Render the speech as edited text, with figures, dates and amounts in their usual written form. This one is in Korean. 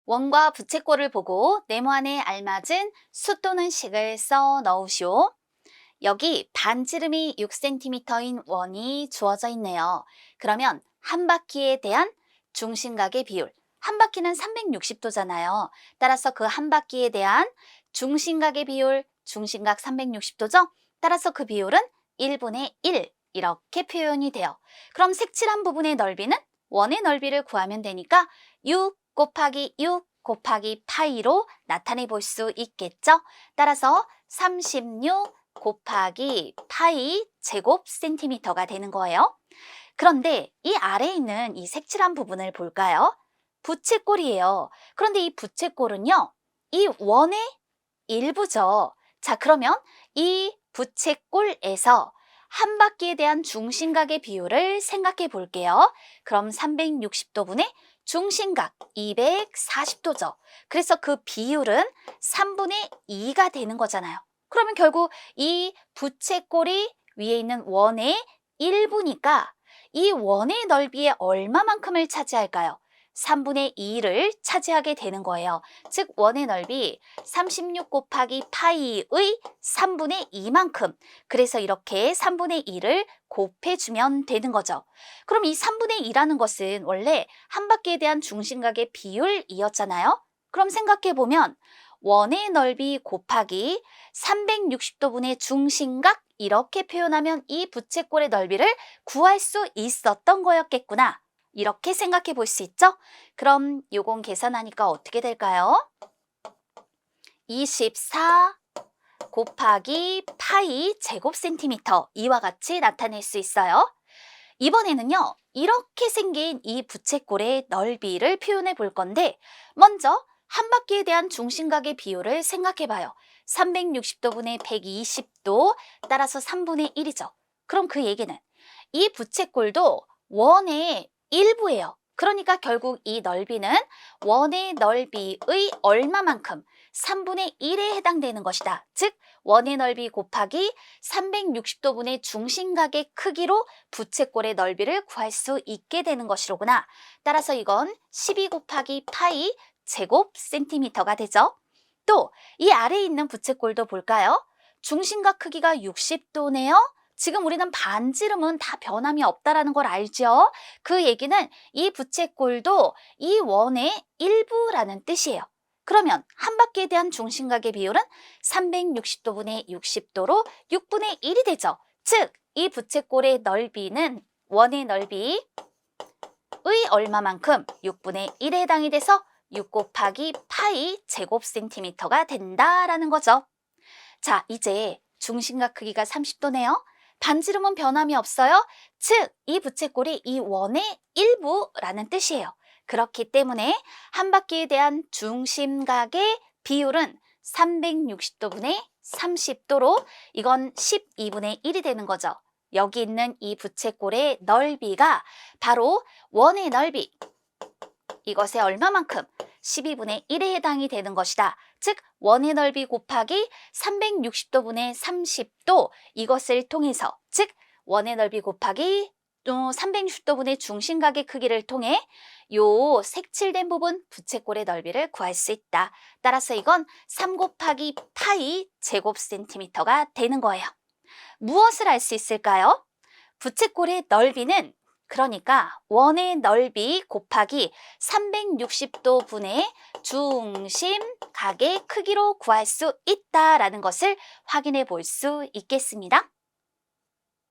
원과 부채꼴을 보고 네모안에 알맞은 수 또는 식을 써 넣으시오. 여기 반지름이 6cm인 원이 주어져 있네요. 그러면 한 바퀴에 대한 중심각의 비율, 한 바퀴는 360도잖아요. 따라서 그 한 바퀴에 대한 중심각의 비율, 중심각 360도죠? 따라서 그 비율은 1분의 1 이렇게 표현이 돼요. 그럼 색칠한 부분의 넓이는 원의 넓이를 구하면 되니까 6 곱하기 6 곱하기 파이로 나타내 볼 수 있겠죠? 따라서 36 곱하기 파이 제곱 센티미터가 되는 거예요. 그런데 이 아래에 있는 이 색칠한 부분을 볼까요? 부채꼴이에요. 그런데 이 부채꼴은요, 이 원의 일부죠. 자, 그러면 이 부채꼴에서 한 바퀴에 대한 중심각의 비율을 생각해 볼게요. 그럼 360도분의 중심각 240도죠. 그래서 그 비율은 3분의 2가 되는 거잖아요. 그러면 결국 이 부채꼴이 위에 있는 원의 일부니까 이 원의 넓이의 얼마만큼을 차지할까요? 3분의 2를 차지하게 되는 거예요. 즉 원의 넓이 36 곱하기 파이의 3분의 2만큼, 그래서 이렇게 3분의 2를 곱해주면 되는 거죠. 그럼 이 3분의 2라는 것은 원래 한 바퀴에 대한 중심각의 비율이었잖아요. 그럼 생각해보면 원의 넓이 곱하기 360도분의 중심각 이렇게 표현하면 이 부채꼴의 넓이를 구할 수 있었던 거였겠구나. 이렇게 생각해 볼 수 있죠? 그럼 요건 계산하니까 어떻게 될까요? 24 곱하기 파이 제곱 센티미터 이와 같이 나타낼 수 있어요. 이번에는요, 이렇게 생긴 이 부채꼴의 넓이를 표현해 볼 건데 먼저 한 바퀴에 대한 중심각의 비율을 생각해 봐요. 360도분의 120도 따라서 3분의 1이죠. 그럼 그 얘기는 이 부채꼴도 원의 일부예요. 그러니까 결국 이 넓이는 원의 넓이의 얼마만큼? 3분의 1에 해당되는 것이다. 즉 원의 넓이 곱하기 360도분의 중심각의 크기로 부채꼴의 넓이를 구할 수 있게 되는 것이로구나. 따라서 이건 12 곱하기 파이 제곱 센티미터가 되죠. 또 이 아래에 있는 부채꼴도 볼까요? 중심각 크기가 60도네요. 지금 우리는 반지름은 다 변함이 없다라는 걸 알죠? 그 얘기는 이 부채꼴도 이 원의 일부라는 뜻이에요. 그러면 한 바퀴에 대한 중심각의 비율은 360도분의 60도로 6분의 1이 되죠. 즉, 이 부채꼴의 넓이는 원의 넓이의 얼마만큼 6분의 1에 해당이 돼서 6 곱하기 파이 제곱 센티미터가 된다라는 거죠. 자, 이제 중심각 크기가 30도네요. 반지름은 변함이 없어요. 즉, 이 부채꼴이 이 원의 일부라는 뜻이에요. 그렇기 때문에 한 바퀴에 대한 중심각의 비율은 360도분의 30도로 이건 12분의 1이 되는 거죠. 여기 있는 이 부채꼴의 넓이가 바로 원의 넓이, 이것의 얼마만큼? 12분의 1에 해당이 되는 것이다. 즉 원의 넓이 곱하기 360도분의 30도 이것을 통해서, 즉 원의 넓이 곱하기 또 360도분의 중심각의 크기를 통해 요 색칠된 부분 부채꼴의 넓이를 구할 수 있다. 따라서 이건 3 곱하기 파이 제곱 센티미터가 되는 거예요. 무엇을 알 수 있을까요? 부채꼴의 넓이는 그러니까 원의 넓이 곱하기 360도 분의 중심각의 크기로 구할 수 있다라는 것을 확인해 볼 수 있겠습니다.